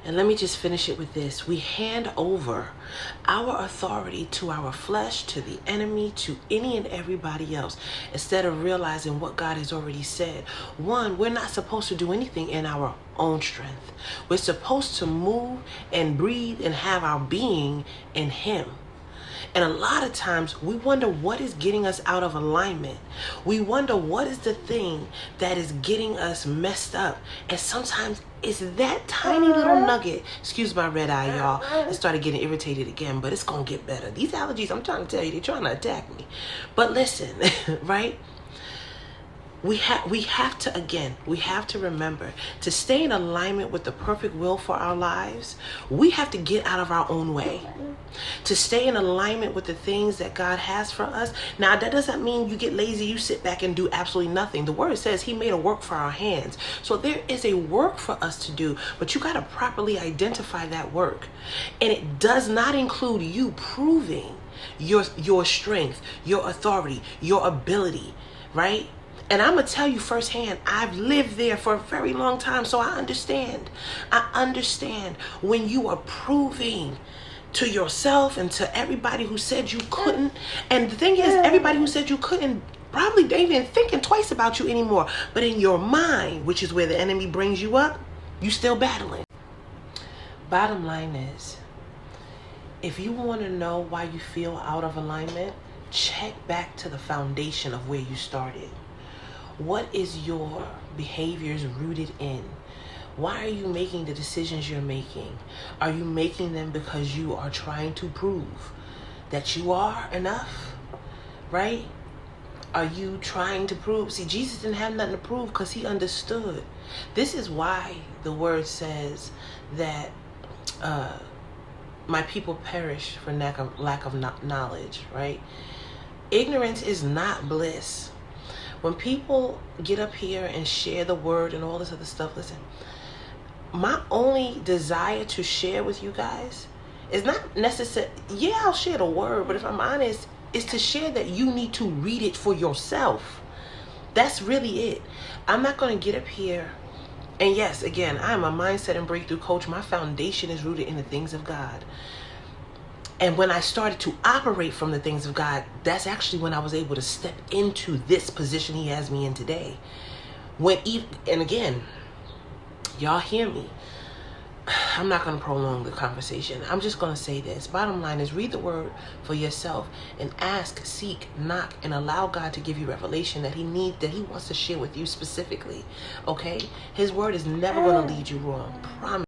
And let me just finish it with this. We hand over our authority to our flesh, to the enemy, to any and everybody else, instead of realizing what God has already said. One, we're not supposed to do anything in our own strength. We're supposed to move and breathe and have our being in Him. And a lot of times we wonder what is getting us out of alignment. We wonder what is the thing that is getting us messed up. And sometimes it's that tiny little nugget. Excuse my red eye, y'all. I started getting irritated again, but it's going to get better. These allergies, I'm trying to tell you, they're trying to attack me. But listen, right? We have to remember to stay in alignment with the perfect will for our lives. We have to get out of our own way. To stay in alignment with the things that God has for us. Now, that doesn't mean you get lazy, you sit back and do absolutely nothing. The word says He made a work for our hands. So there is a work for us to do, but you got to properly identify that work. And it does not include you proving your strength, your authority, your ability, right? And I'm going to tell you firsthand, I've lived there for a very long time, so I understand. I understand when you are proving to yourself and to everybody who said you couldn't. And the thing is, everybody who said you couldn't, probably they ain't even thinking twice about you anymore. But in your mind, which is where the enemy brings you up, you still battling. Bottom line is, if you want to know why you feel out of alignment, check back to the foundation of where you started. What is your behaviors rooted in? Why are you making the decisions you're making? Are you making them because you are trying to prove that you are enough? Right? Are you trying to prove? See, Jesus didn't have nothing to prove because He understood. This is why the word says that my people perish for lack of knowledge, right? Ignorance is not bliss. When people get up here and share the word and all this other stuff, listen, my only desire to share with you guys is not necessary. Yeah, I'll share the word, but if I'm honest, is to share that you need to read it for yourself. That's really it. I'm not going to get up here. And yes, again, I'm a mindset and breakthrough coach. My foundation is rooted in the things of God. And when I started to operate from the things of God, that's actually when I was able to step into this position He has me in today. And again, y'all hear me. I'm not going to prolong the conversation. I'm just going to say this. Bottom line is, read the word for yourself and ask, seek, knock, and allow God to give you revelation that He wants to share with you specifically. Okay? His word is never going to lead you wrong. Promise.